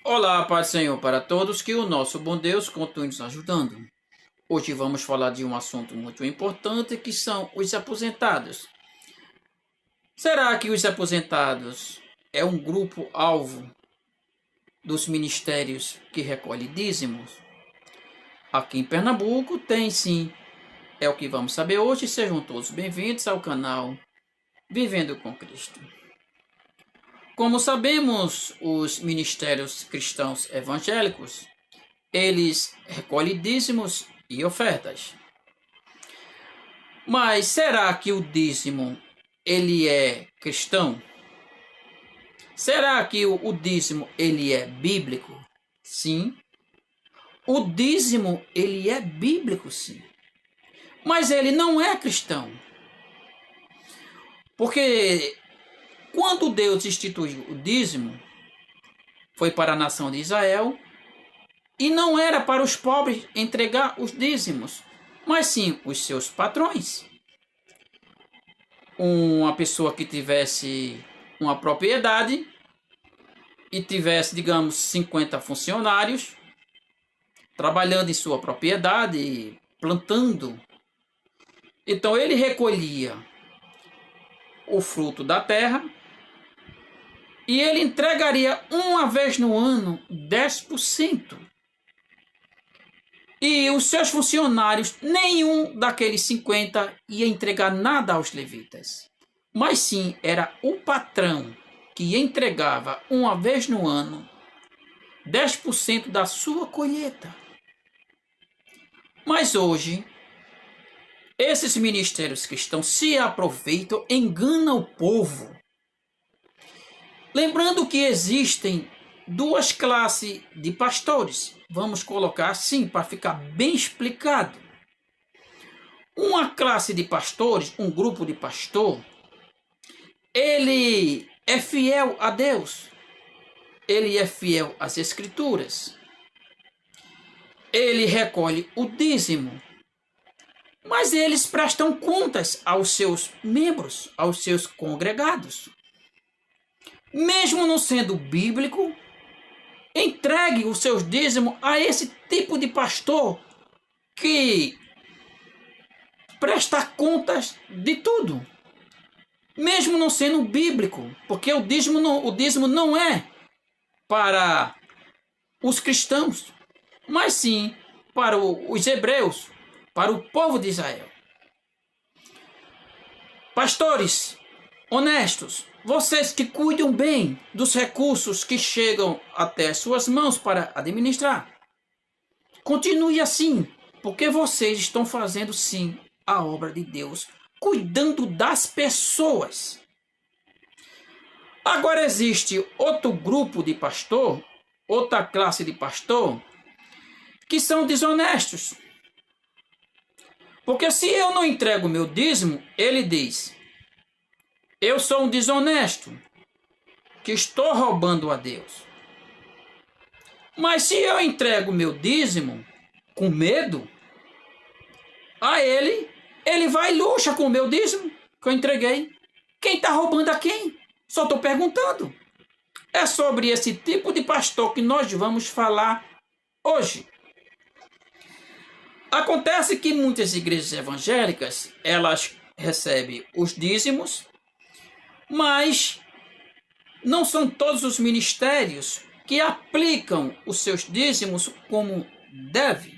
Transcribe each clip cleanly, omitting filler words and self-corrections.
Olá, Pai Senhor, para todos, que o nosso bom Deus continue nos ajudando. Hoje vamos falar de um assunto muito importante, que são os aposentados. Será que os aposentados é um grupo-alvo dos ministérios que recolhe dízimos? Aqui em Pernambuco tem sim, é o que vamos saber hoje. Sejam todos bem-vindos ao canal Vivendo com Cristo. Como sabemos, os ministérios cristãos evangélicos, eles recolhem dízimos e ofertas. Mas será que o dízimo, ele é cristão? Será que o dízimo, ele é bíblico? Sim. O dízimo, ele é bíblico, sim. Mas ele não é cristão. Porque quando Deus instituiu o dízimo, foi para a nação de Israel, e não era para os pobres entregar os dízimos, mas sim os seus patrões. Uma pessoa que tivesse uma propriedade e tivesse, digamos, 50 funcionários, trabalhando em sua propriedade, plantando. Então ele recolhia o fruto da terra, e ele entregaria uma vez no ano 10%. E os seus funcionários, nenhum daqueles 50 ia entregar nada aos levitas. Mas sim, era o patrão que entregava uma vez no ano 10% da sua colheita. Mas hoje, esses ministérios cristãos se aproveitam, enganam o povo. Lembrando que existem duas classes de pastores. Vamos colocar assim para ficar bem explicado. Uma classe de pastores, um grupo de pastor, ele é fiel a Deus. Ele é fiel às Escrituras. Ele recolhe o dízimo. Mas eles prestam contas aos seus membros, aos seus congregados. Mesmo não sendo bíblico, entregue os seus dízimos a esse tipo de pastor que presta contas de tudo. Mesmo não sendo bíblico, porque o dízimo não é para os cristãos, mas sim para os hebreus, para o povo de Israel. Pastores honestos, vocês que cuidam bem dos recursos que chegam até suas mãos para administrar, continue assim, porque vocês estão fazendo sim a obra de Deus, cuidando das pessoas. Agora existe outro grupo de pastor, outra classe de pastor, que são desonestos. Porque se eu não entrego meu dízimo, ele diz: eu sou um desonesto, que estou roubando a Deus. Mas se eu entrego meu dízimo com medo, a ele vai e luxa com o meu dízimo que eu entreguei. Quem está roubando a quem? Só estou perguntando. É sobre esse tipo de pastor que nós vamos falar hoje. Acontece que muitas igrejas evangélicas, elas recebem os dízimos, mas não são todos os ministérios que aplicam os seus dízimos como deve.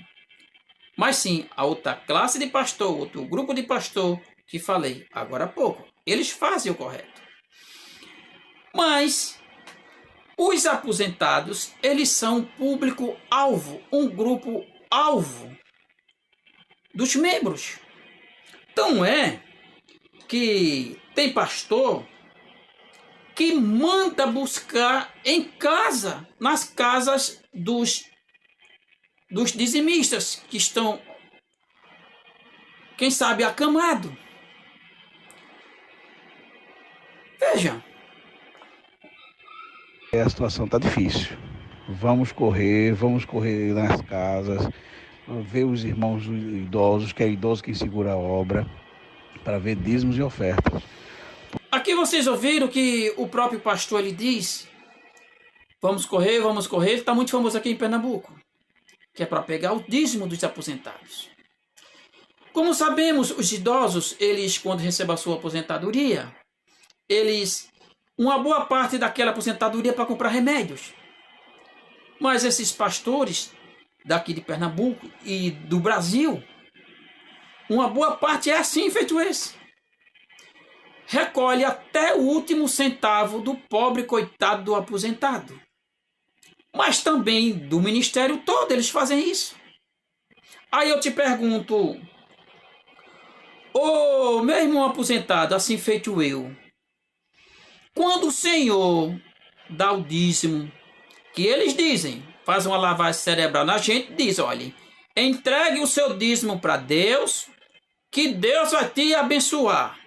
Mas sim, a outra classe de pastor, outro grupo de pastor que falei agora há pouco, eles fazem o correto. Mas os aposentados, eles são um público-alvo, um grupo-alvo dos membros. Então é que tem pastor que manda buscar em casa, nas casas dos dizimistas que estão, quem sabe, acamados. Veja. A situação está difícil. Vamos correr nas casas, ver os irmãos idosos, que é idoso quem segura a obra, para ver dízimos e ofertas. Aqui vocês ouviram que o próprio pastor ele diz Vamos correr, ele está muito famoso aqui em Pernambuco, que é para pegar o dízimo dos aposentados. Como sabemos, os idosos, eles, quando recebem a sua aposentadoria, uma boa parte daquela aposentadoria é para comprar remédios. Mas esses pastores daqui de Pernambuco e do Brasil, uma boa parte é assim, feito esse. Recolhe até o último centavo do pobre coitado do aposentado. Mas também do ministério todo eles fazem isso. Aí eu te pergunto, ô meu irmão aposentado, assim feito eu, quando o Senhor dá o dízimo, que eles dizem, faz uma lavagem cerebral na gente, diz, olha, entregue o seu dízimo para Deus, que Deus vai te abençoar.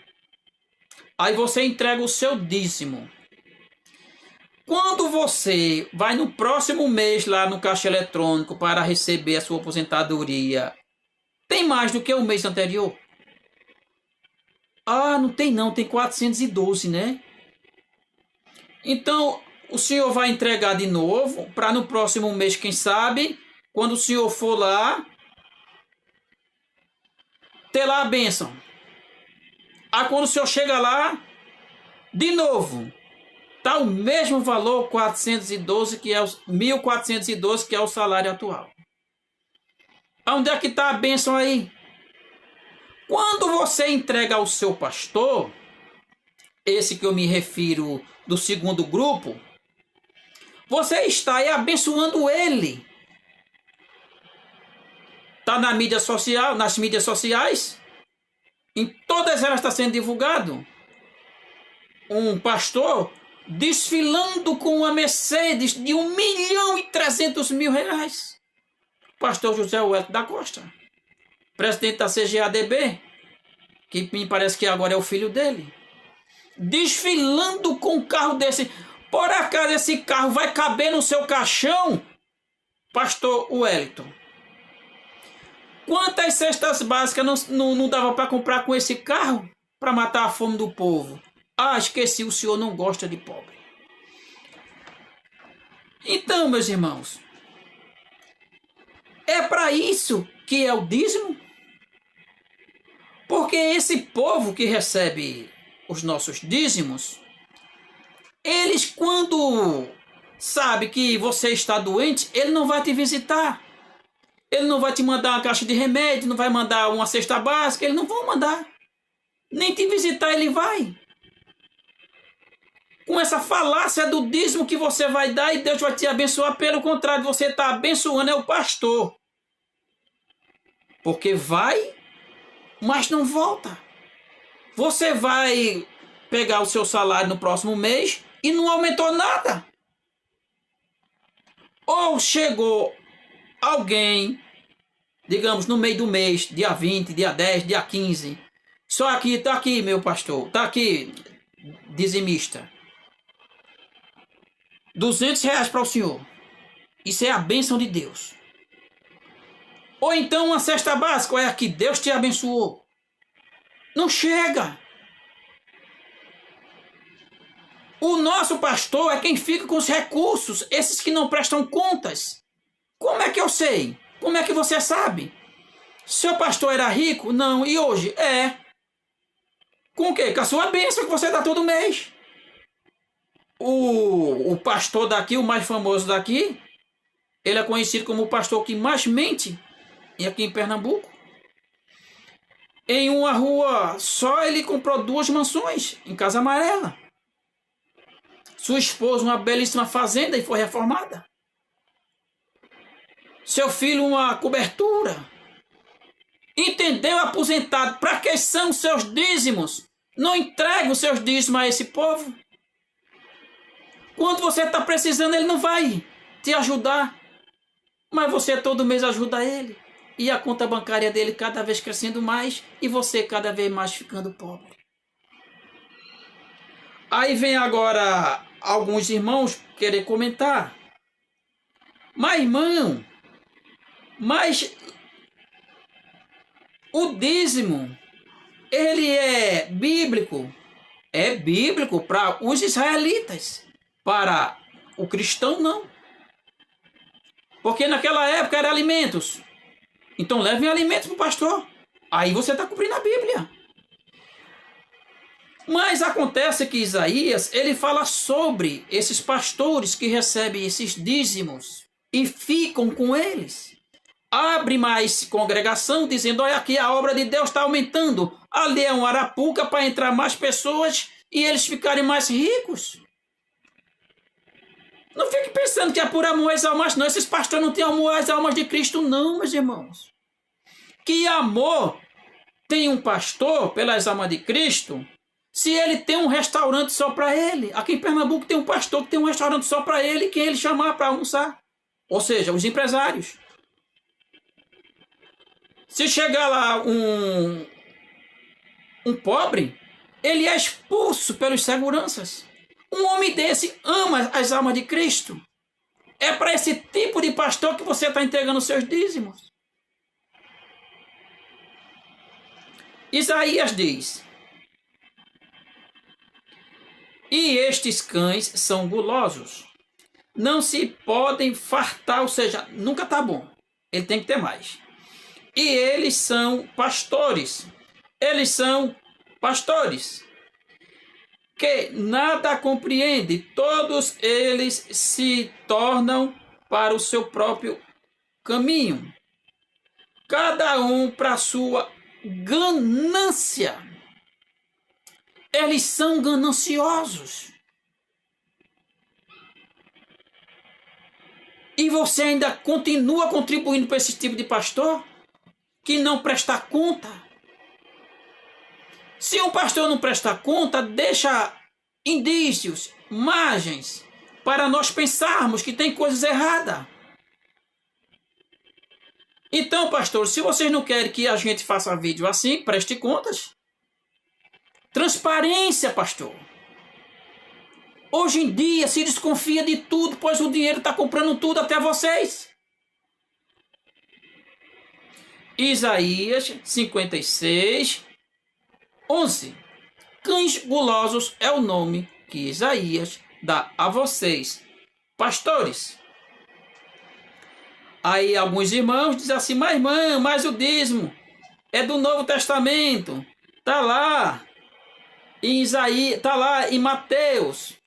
Aí você entrega o seu dízimo. Quando você vai no próximo mês lá no caixa eletrônico para receber a sua aposentadoria, tem mais do que o mês anterior? Ah, não tem não, tem 412, né? Então, o senhor vai entregar de novo, para no próximo mês, quem sabe, quando o senhor for lá, ter lá a bênção. Aí quando o senhor chega lá, de novo, está o mesmo valor, 412, que é 1.412, que é o salário atual. Onde é que está a bênção aí? Quando você entrega ao seu pastor, esse que eu me refiro do segundo grupo, você está aí abençoando ele. Está na mídia social, nas mídias sociais, em todas elas está sendo divulgado um pastor desfilando com uma Mercedes de R$ 1.300.000. Pastor José Wellington da Costa, presidente da CGADB, que me parece que agora é o filho dele, desfilando com um carro desse. Por acaso esse carro vai caber no seu caixão, pastor Wellington? Quantas cestas básicas não dava para comprar com esse carro para matar a fome do povo? Ah, esqueci, o senhor não gosta de pobre. Então, meus irmãos, é para isso que é o dízimo? Porque esse povo que recebe os nossos dízimos, eles, quando sabe que você está doente, ele não vai te visitar. Ele não vai te mandar uma caixa de remédio, não vai mandar uma cesta básica, eles não vão mandar. Nem te visitar ele vai. Com essa falácia do dízimo que você vai dar e Deus vai te abençoar, pelo contrário, você está abençoando é o pastor. Porque vai, mas não volta. Você vai pegar o seu salário no próximo mês e não aumentou nada. Ou chegou alguém, digamos, no meio do mês, dia 20, dia 10, dia 15. Só aqui, tá aqui, meu pastor, tá aqui, dizimista. R$ 200 para o senhor. Isso é a bênção de Deus. Ou então uma cesta básica, é que Deus te abençoou. Não chega. O nosso pastor é quem fica com os recursos, esses que não prestam contas. Como é que eu sei? Como é que você sabe? Seu pastor era rico? Não. E hoje? É. Com o quê? Com a sua bênção que você dá todo mês. O pastor daqui, o mais famoso daqui, ele é conhecido como o pastor que mais mente aqui em Pernambuco. Em uma rua só ele comprou 2 mansões em Casa Amarela. Sua esposa uma belíssima fazenda e foi reformada. Seu filho uma cobertura. Entendeu, aposentado? Para que são os seus dízimos? Não entregue os seus dízimos a esse povo. Quando você está precisando, ele não vai te ajudar. Mas você todo mês ajuda ele. E a conta bancária dele cada vez crescendo mais. E você cada vez mais ficando pobre. Aí vem agora alguns irmãos querer comentar. Mas irmão, o dízimo, ele é bíblico. É bíblico para os israelitas. Para o cristão não. Porque naquela época era alimentos. Então levem alimentos para o pastor. Aí você está cumprindo a Bíblia. Mas acontece que Isaías, ele fala sobre esses pastores que recebem esses dízimos e ficam com eles. Abre mais congregação dizendo, olha aqui a obra de Deus está aumentando. Ali é um arapuca para entrar mais pessoas e eles ficarem mais ricos. Não fique pensando que é por amor às almas, não. Esses pastores não têm amor às almas de Cristo, não, meus irmãos. Que amor tem um pastor pelas almas de Cristo se ele tem um restaurante só para ele? Aqui em Pernambuco tem um pastor que tem um restaurante só para ele, quem ele chamar para almoçar. Ou seja, os empresários. Se chegar lá um pobre, ele é expulso pelos seguranças. Um homem desse ama as almas de Cristo. É para esse tipo de pastor que você está entregando os seus dízimos. Isaías diz, e estes cães são gulosos, não se podem fartar, ou seja, nunca está bom, ele tem que ter mais. E eles são pastores, que nada compreende, todos eles se tornam para o seu próprio caminho, cada um para a sua ganância. Eles são gananciosos. E você ainda continua contribuindo para esse tipo de pastor que não presta conta. Se um pastor não presta conta, deixa indícios, margens, para nós pensarmos que tem coisas erradas. Então, pastor, se vocês não querem que a gente faça vídeo assim, preste contas. Transparência, pastor. Hoje em dia se desconfia de tudo, pois o dinheiro está comprando tudo até vocês. Isaías 56, 11. Cães gulosos é o nome que Isaías dá a vocês, pastores. Aí alguns irmãos dizem assim, mas irmã, mas o dízimo é do Novo Testamento. Está lá em Isaías, está lá em Mateus.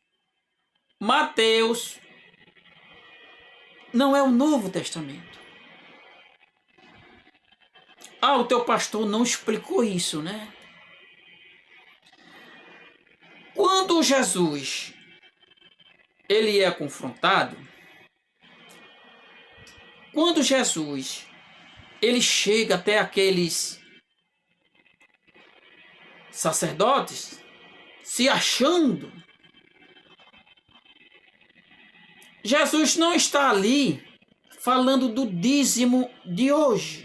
Mateus não é o Novo Testamento. Ah, o teu pastor não explicou isso, né? Quando Jesus ele é confrontado, quando Jesus ele chega até aqueles sacerdotes se achando, Jesus não está ali falando do dízimo de hoje.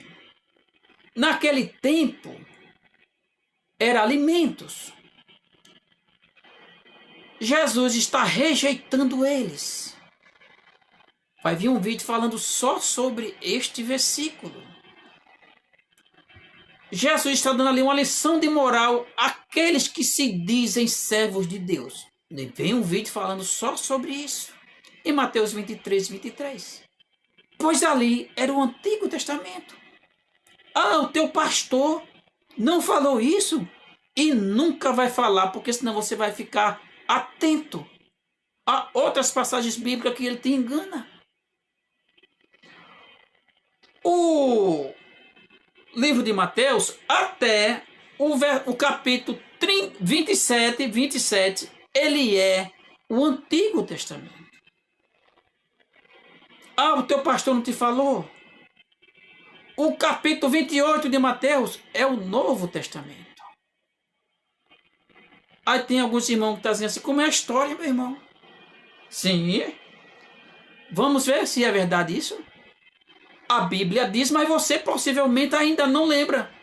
Naquele tempo, era alimentos. Jesus está rejeitando eles. Vai vir um vídeo falando só sobre este versículo. Jesus está dando ali uma lição de moral àqueles que se dizem servos de Deus. Vem um vídeo falando só sobre isso. Em Mateus 23, 23. Pois ali era o Antigo Testamento. Ah, o teu pastor não falou isso? E nunca vai falar, porque senão você vai ficar atento a outras passagens bíblicas que ele te engana. O livro de Mateus, até o capítulo 27, ele é o Antigo Testamento. Ah, o teu pastor não te falou? O capítulo 28 de Mateus é o Novo Testamento. Aí tem alguns irmãos que estão dizendo assim, como é a história, meu irmão? Sim. Vamos ver se é verdade isso. A Bíblia diz, mas você possivelmente ainda não lembra.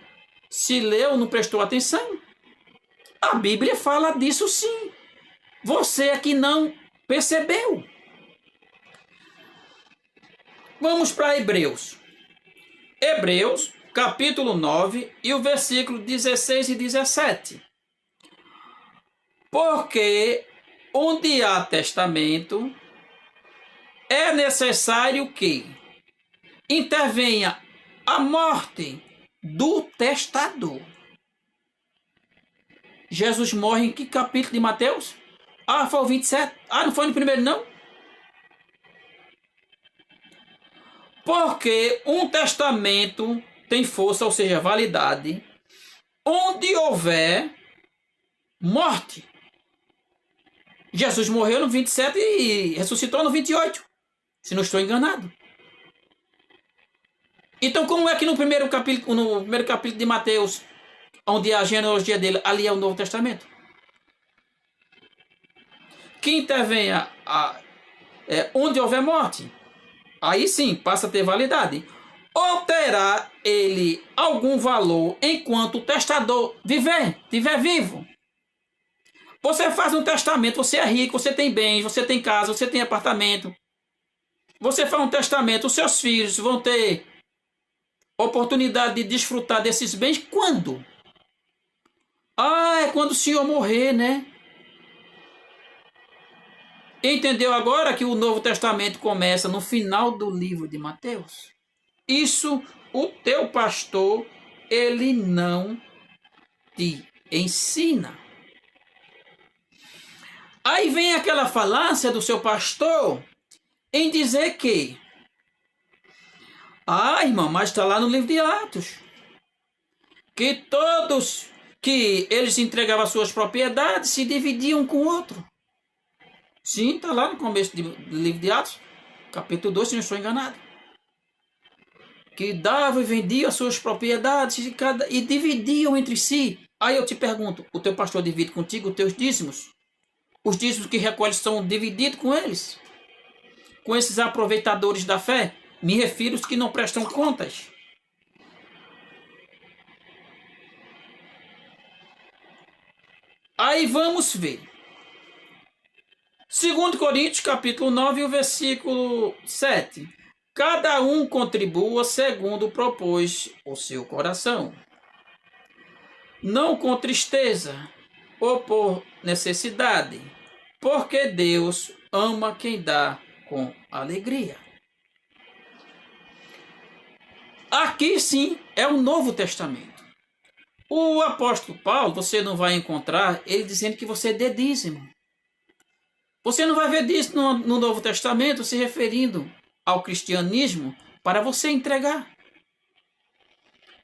Se leu, não prestou atenção. A Bíblia fala disso sim. Você é que não percebeu. Vamos para Hebreus. Hebreus, capítulo 9, e o versículo 16 e 17. Porque onde há testamento, é necessário que intervenha a morte do testador. Jesus morre em que capítulo de Mateus? Foi o 27. Não foi no primeiro, não? Porque um testamento tem força, ou seja, validade, onde houver morte. Jesus morreu no 27 e ressuscitou no 28, se não estou enganado. Então, como é que no primeiro capítulo de Mateus, onde a genealogia dele, ali é o Novo Testamento? Que intervenha onde houver morte, aí sim passa a ter validade. Ou terá ele algum valor enquanto o testador estiver vivo? Você faz um testamento, você é rico, você tem bens, você tem casa, você tem apartamento. Você faz um testamento, os seus filhos vão ter oportunidade de desfrutar desses bens quando? É quando o senhor morrer, né? Entendeu agora que o Novo Testamento começa no final do livro de Mateus? Isso o teu pastor, ele não te ensina. Aí vem aquela falácia do seu pastor em dizer que irmão, mas está lá no livro de Atos que todos que eles entregavam as suas propriedades se dividiam com o outro. Sim, está lá no começo do livro de Atos, capítulo 2, se não estou enganado. Que davam e vendiam as suas propriedades e dividiam entre si. Aí eu te pergunto, o teu pastor divide contigo os teus dízimos? Os dízimos que recolhe são divididos com eles? Com esses aproveitadores da fé? Me refiro aos que não prestam contas. Aí vamos ver. 2 Coríntios, capítulo 9, o versículo 7. Cada um contribua segundo propôs o seu coração, não com tristeza ou por necessidade, porque Deus ama quem dá com alegria. Aqui sim é o Novo Testamento. O apóstolo Paulo, você não vai encontrar ele dizendo que você dê dízimo. Você não vai ver disso no Novo Testamento se referindo ao cristianismo para você entregar.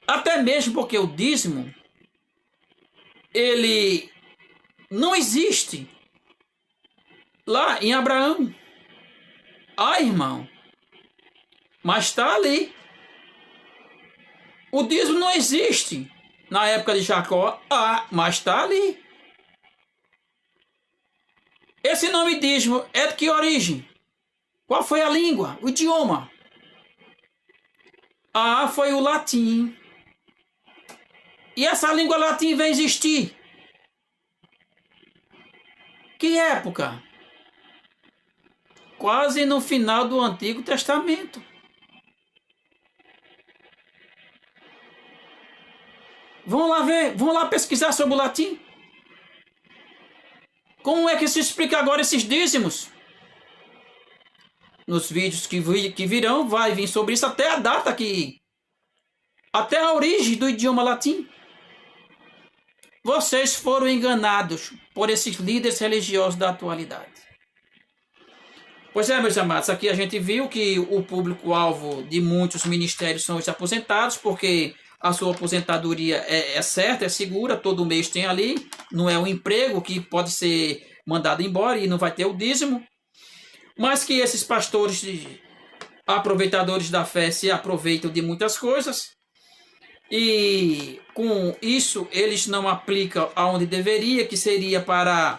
Até mesmo porque o dízimo, ele não existe lá em Abraão. Irmão, mas está ali. O dízimo não existe na época de Jacó, mas está ali. Esse nome dízimo é de que origem? Qual foi a língua? O idioma? Foi o latim. E essa língua latim veio existir? Que época? Quase no final do Antigo Testamento. Vamos lá ver, vamos lá pesquisar sobre o latim. Como é que se explica agora esses dízimos? Nos vídeos que virão, vai vir sobre isso até a data até a origem do idioma latim. Vocês foram enganados por esses líderes religiosos da atualidade. Pois é, meus amados, aqui a gente viu que o público-alvo de muitos ministérios são os aposentados, porque a sua aposentadoria é certa, é segura, todo mês tem ali, não é um emprego que pode ser mandado embora e não vai ter o dízimo, mas que esses pastores aproveitadores da fé se aproveitam de muitas coisas e com isso eles não aplicam aonde deveria, que seria para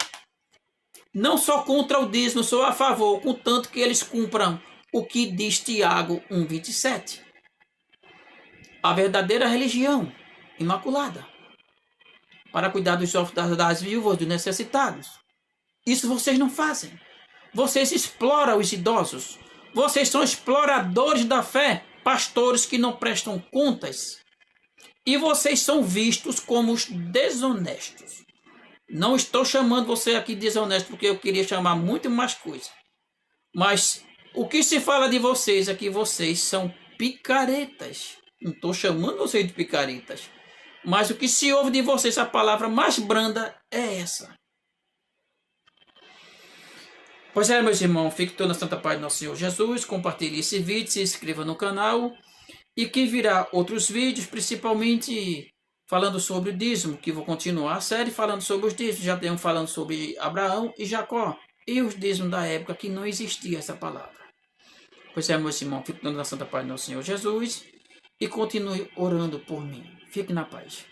não só contra o dízimo, sou a favor, contanto que eles cumpram o que diz Tiago 1,27. A verdadeira religião imaculada, para cuidar dos órfãos, das viúvas, dos necessitados. Isso vocês não fazem. Vocês exploram os idosos. Vocês são exploradores da fé, pastores que não prestam contas. E vocês são vistos como os desonestos. Não estou chamando você aqui de desonesto, porque eu queria chamar muito mais coisa. Mas O que se fala de vocês é que vocês são picaretas. Não estou chamando vocês de picaretas. Mas o que se ouve de vocês, a palavra mais branda é essa. Pois é, meus irmãos, fique toda na santa paz do nosso Senhor Jesus. Compartilhe esse vídeo, se inscreva no canal. E que virá outros vídeos, principalmente falando sobre o dízimo, que vou continuar a série falando sobre os dízimos. Já tenho falando sobre Abraão e Jacó. E os dízimos da época que não existia essa palavra. Pois é, meus irmãos, fique toda na santa paz do nosso Senhor Jesus. E continue orando por mim. Fique na paz.